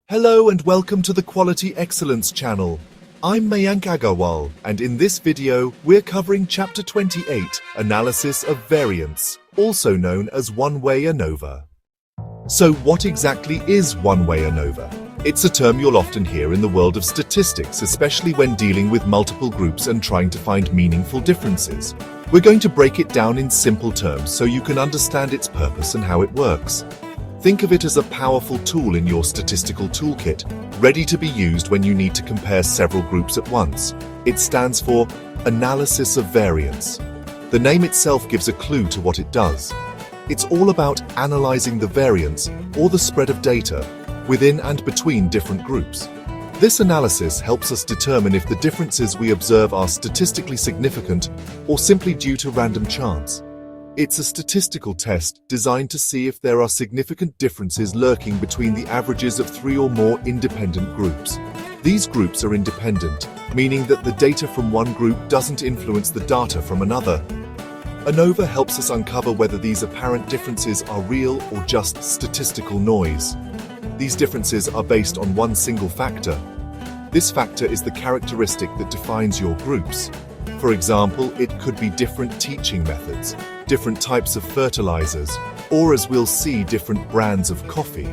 Hello and welcome to the Quality Excellence channel. I'm Mayank Agarwal, and in this video, we're covering Chapter 28, Analysis of Variance, also known as One-Way ANOVA. So what exactly is One-Way ANOVA? It's a term you'll often hear in the world of statistics, especially when dealing with multiple groups and trying to find meaningful differences. We're going to break it down in simple terms so you can understand its purpose and how it works. Think of it as a powerful tool in your statistical toolkit, ready to be used when you need to compare several groups at once. It stands for Analysis of Variance. The name itself gives a clue to what it does. It's all about analyzing the variance, or the spread of data, within and between different groups. This analysis helps us determine if the differences we observe are statistically significant or simply due to random chance. It's a statistical test designed to see if there are significant differences lurking between the averages of three or more independent groups. These groups are independent, meaning that the data from one group doesn't influence the data from another. ANOVA helps us uncover whether these apparent differences are real or just statistical noise. These differences are based on one single factor. This factor is the characteristic that defines your groups. For example, it could be different teaching methods, different types of fertilizers, or as we'll see, different brands of coffee.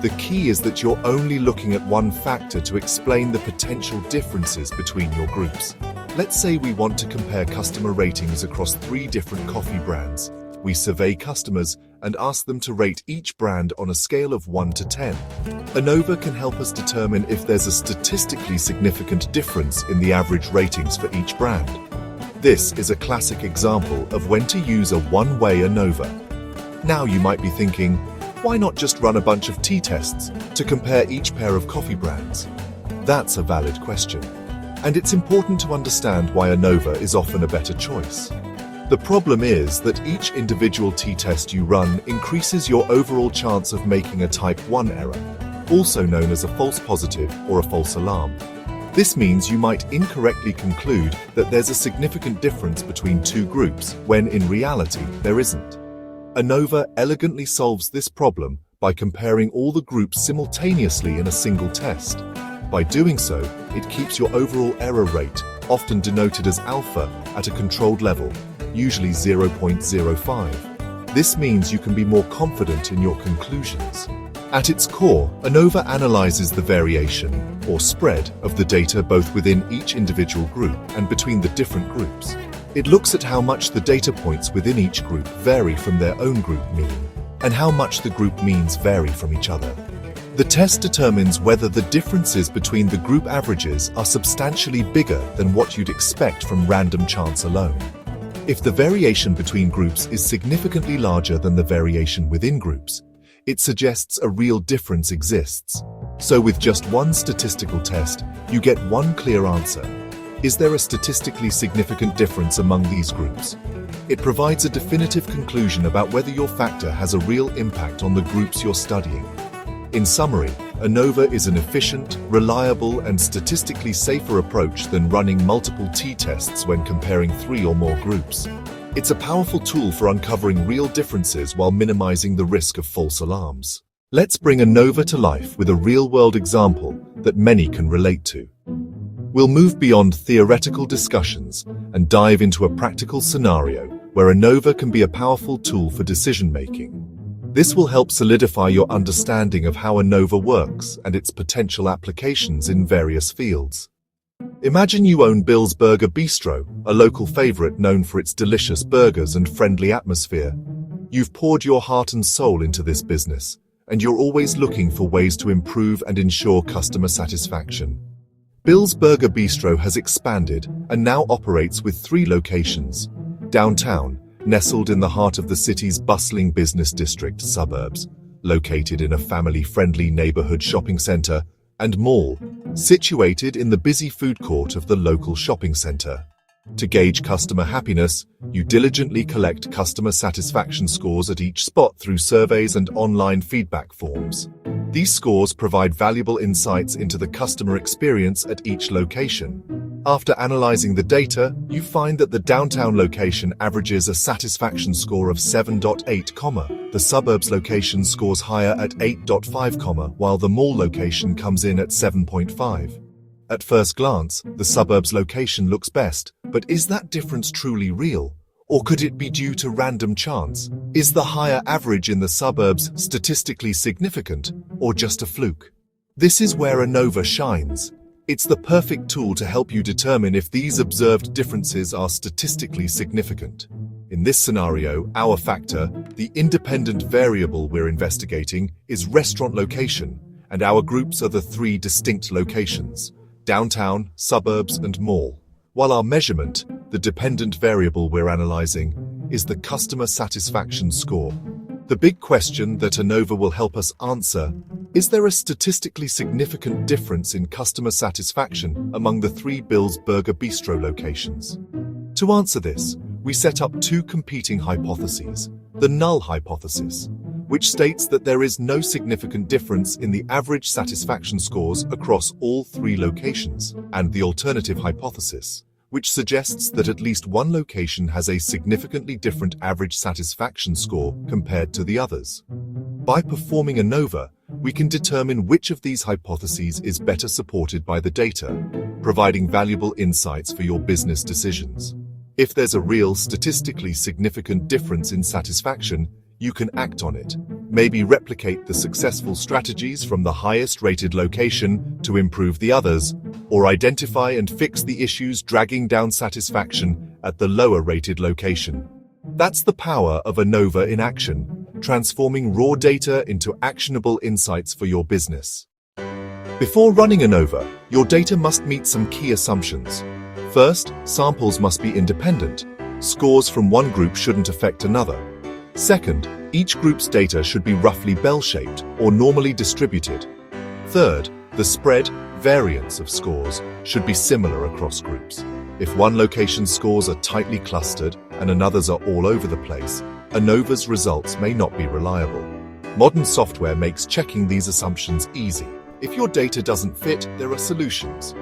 The key is that you're only looking at one factor to explain the potential differences between your groups. Let's say we want to compare customer ratings across 3 different coffee brands. We survey customers and ask them to rate each brand on a scale of 1 to 10. ANOVA can help us determine if there's a statistically significant difference in the average ratings for each brand. This is a classic example of when to use a one-way ANOVA. Now you might be thinking, why not just run a bunch of t-tests to compare each pair of coffee brands? That's a valid question. And it's important to understand why ANOVA is often a better choice. The problem is that each individual t-test you run increases your overall chance of making a type 1 error, also known as a false positive or a false alarm. This means you might incorrectly conclude that there's a significant difference between two groups, when in reality there isn't. ANOVA elegantly solves this problem by comparing all the groups simultaneously in a single test. By doing so, it keeps your overall error rate, often denoted as alpha, at a controlled level, usually 0.05. This means you can be more confident in your conclusions. At its core, ANOVA analyzes the variation, or spread, of the data both within each individual group and between the different groups. It looks at how much the data points within each group vary from their own group mean, and how much the group means vary from each other. The test determines whether the differences between the group averages are substantially bigger than what you'd expect from random chance alone. If the variation between groups is significantly larger than the variation within groups, it suggests a real difference exists. So with just one statistical test, you get one clear answer. Is there a statistically significant difference among these groups? It provides a definitive conclusion about whether your factor has a real impact on the groups you're studying. In summary, ANOVA is an efficient, reliable, and statistically safer approach than running multiple t-tests when comparing 3 or more groups. It's a powerful tool for uncovering real differences while minimizing the risk of false alarms. Let's bring ANOVA to life with a real-world example that many can relate to. We'll move beyond theoretical discussions and dive into a practical scenario where ANOVA can be a powerful tool for decision-making. This will help solidify your understanding of how ANOVA works and its potential applications in various fields. Imagine you own Bill's Burger Bistro, a local favorite known for its delicious burgers and friendly atmosphere. You've poured your heart and soul into this business, and you're always looking for ways to improve and ensure customer satisfaction. Bill's Burger Bistro has expanded and now operates with 3 locations: downtown, nestled in the heart of the city's bustling business district suburbs, located in a family-friendly neighborhood shopping center, and mall, situated in the busy food court of the local shopping center. To gauge customer happiness, you diligently collect customer satisfaction scores at each spot through surveys and online feedback forms. These scores provide valuable insights into the customer experience at each location. After analyzing the data, you find that the downtown location averages a satisfaction score of 7.8, the suburbs location scores higher at 8.5, while the mall location comes in at 7.5. At first glance, the suburbs location looks best, but is that difference truly real? Or could it be due to random chance? Is the higher average in the suburbs statistically significant, or just a fluke? This is where ANOVA shines. It's the perfect tool to help you determine if these observed differences are statistically significant. In this scenario, our factor, the independent variable we're investigating, is restaurant location, and our groups are the three distinct locations: downtown, suburbs, and mall. While our measurement, the dependent variable we're analyzing, is the customer satisfaction score. The big question that ANOVA will help us answer: is there a statistically significant difference in customer satisfaction among the three Bill's Burger Bistro locations? To answer this, we set up two competing hypotheses. The null hypothesis, which states that there is no significant difference in the average satisfaction scores across all three locations, and the alternative hypothesis, which suggests that at least one location has a significantly different average satisfaction score compared to the others. By performing ANOVA, we can determine which of these hypotheses is better supported by the data, providing valuable insights for your business decisions. If there's a real statistically significant difference in satisfaction, you can act on it. Maybe replicate the successful strategies from the highest rated location to improve the others, or identify and fix the issues dragging down satisfaction at the lower rated location. That's the power of ANOVA in action, transforming raw data into actionable insights for your business. Before running ANOVA, your data must meet some key assumptions. First, samples must be independent. Scores from one group shouldn't affect another. Second, each group's data should be roughly bell-shaped or normally distributed. Third, the spread, variance of scores should be similar across groups. If one location's scores are tightly clustered and another's are all over the place, ANOVA's results may not be reliable. Modern software makes checking these assumptions easy. If your data doesn't fit, there are solutions.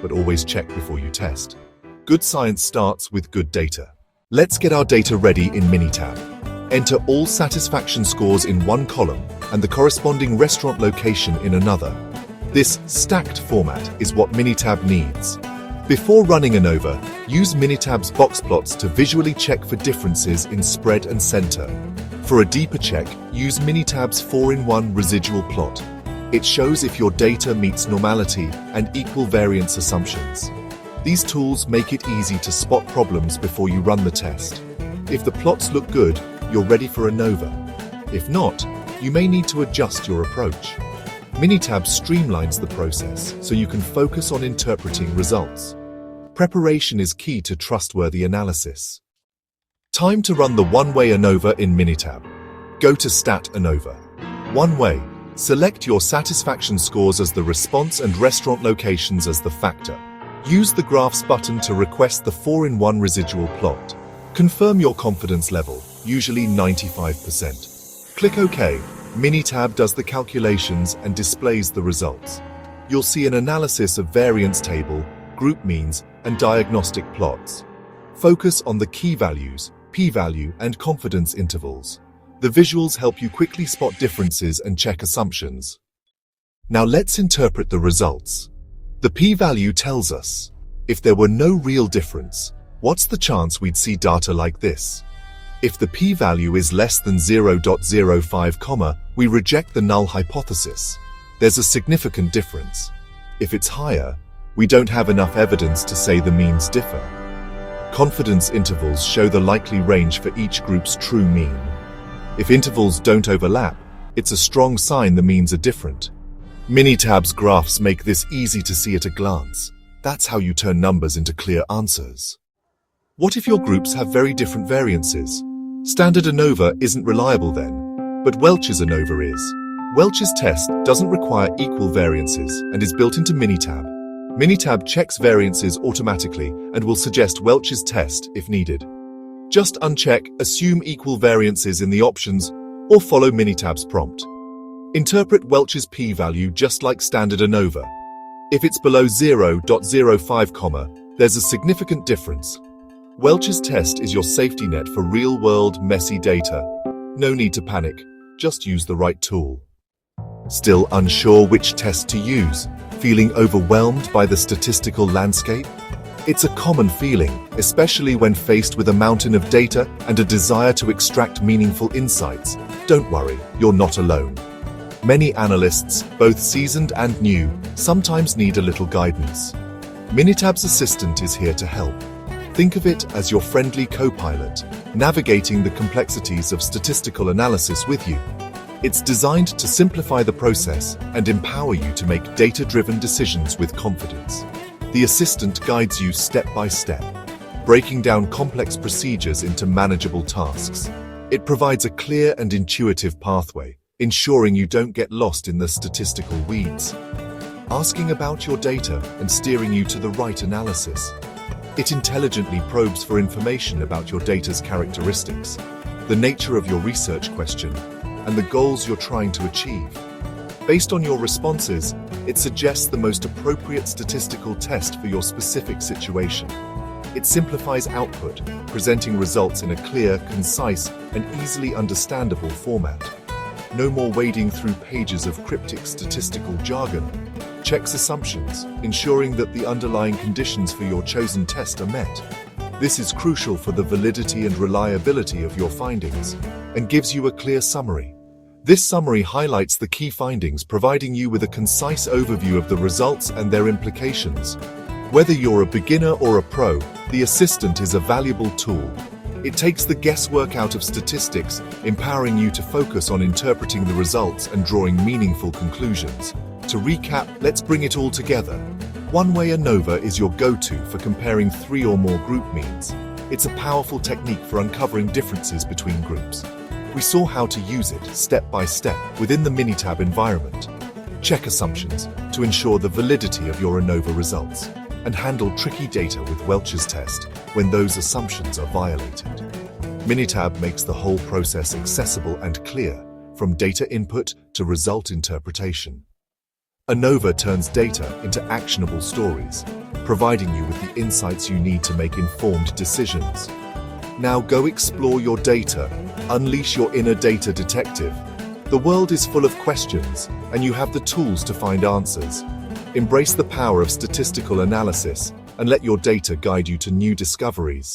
But always check before you test. Good science starts with good data. Let's get our data ready in Minitab. Enter all satisfaction scores in one column and the corresponding restaurant location in another. This stacked format is what Minitab needs. Before running ANOVA, use Minitab's box plots to visually check for differences in spread and center. For a deeper check, use Minitab's 4-in-1 residual plot. It shows if your data meets normality and equal variance assumptions. These tools make it easy to spot problems before you run the test. If the plots look good, you're ready for ANOVA. If not, you may need to adjust your approach. Minitab streamlines the process so you can focus on interpreting results. Preparation is key to trustworthy analysis. Time to run the one-way ANOVA in Minitab. Go to Stat ANOVA. One way. Select your satisfaction scores as the response and restaurant locations as the factor. Use the Graphs button to request the 4-in-1 residual plot. Confirm your confidence level, usually 95%. Click OK. Minitab does the calculations and displays the results. You'll see an analysis of variance table, group means, and diagnostic plots. Focus on the key values, p-value, and confidence intervals. The visuals help you quickly spot differences and check assumptions. Now let's interpret the results. The p-value tells us, if there were no real difference, what's the chance we'd see data like this? If the p-value is less than 0.05, we reject the null hypothesis. There's a significant difference. If it's higher, we don't have enough evidence to say the means differ. Confidence intervals show the likely range for each group's true mean. If intervals don't overlap, it's a strong sign the means are different. Minitab's graphs make this easy to see at a glance. That's how you turn numbers into clear answers. What if your groups have very different variances? Standard ANOVA isn't reliable then, but Welch's ANOVA is. Welch's test doesn't require equal variances and is built into Minitab. Minitab checks variances automatically and will suggest Welch's test if needed. Just uncheck Assume equal variances in the options or follow Minitab's prompt. Interpret Welch's p-value just like standard ANOVA. If it's below 0.05, There's a significant difference. Welch's test is your safety net for real-world, messy data. No need to panic, just use the right tool. Still unsure which test to use? Feeling overwhelmed by the statistical landscape? It's a common feeling, especially when faced with a mountain of data and a desire to extract meaningful insights. Don't worry, you're not alone. Many analysts, both seasoned and new, sometimes need a little guidance. Minitab's assistant is here to help. Think of it as your friendly co-pilot, navigating the complexities of statistical analysis with you. It's designed to simplify the process and empower you to make data-driven decisions with confidence. The assistant guides you step by step, breaking down complex procedures into manageable tasks. It provides a clear and intuitive pathway, ensuring you don't get lost in the statistical weeds. Asking about your data and steering you to the right analysis. It intelligently probes for information about your data's characteristics, the nature of your research question, and the goals you're trying to achieve. Based on your responses, it suggests the most appropriate statistical test for your specific situation. It simplifies output, presenting results in a clear, concise, and easily understandable format. No more wading through pages of cryptic statistical jargon. Checks assumptions, ensuring that the underlying conditions for your chosen test are met. This is crucial for the validity and reliability of your findings, and gives you a clear summary. This summary highlights the key findings, providing you with a concise overview of the results and their implications. Whether you're a beginner or a pro, the assistant is a valuable tool. It takes the guesswork out of statistics, empowering you to focus on interpreting the results and drawing meaningful conclusions. To recap, let's bring it all together. One-way ANOVA is your go-to for comparing 3 or more group means. It's a powerful technique for uncovering differences between groups. We saw how to use it step by step within the Minitab environment. Check assumptions to ensure the validity of your ANOVA results, and handle tricky data with Welch's test when those assumptions are violated. Minitab makes the whole process accessible and clear, from data input to result interpretation. ANOVA turns data into actionable stories, providing you with the insights you need to make informed decisions. Now go explore your data, unleash your inner data detective. The world is full of questions, and you have the tools to find answers. Embrace the power of statistical analysis and let your data guide you to new discoveries.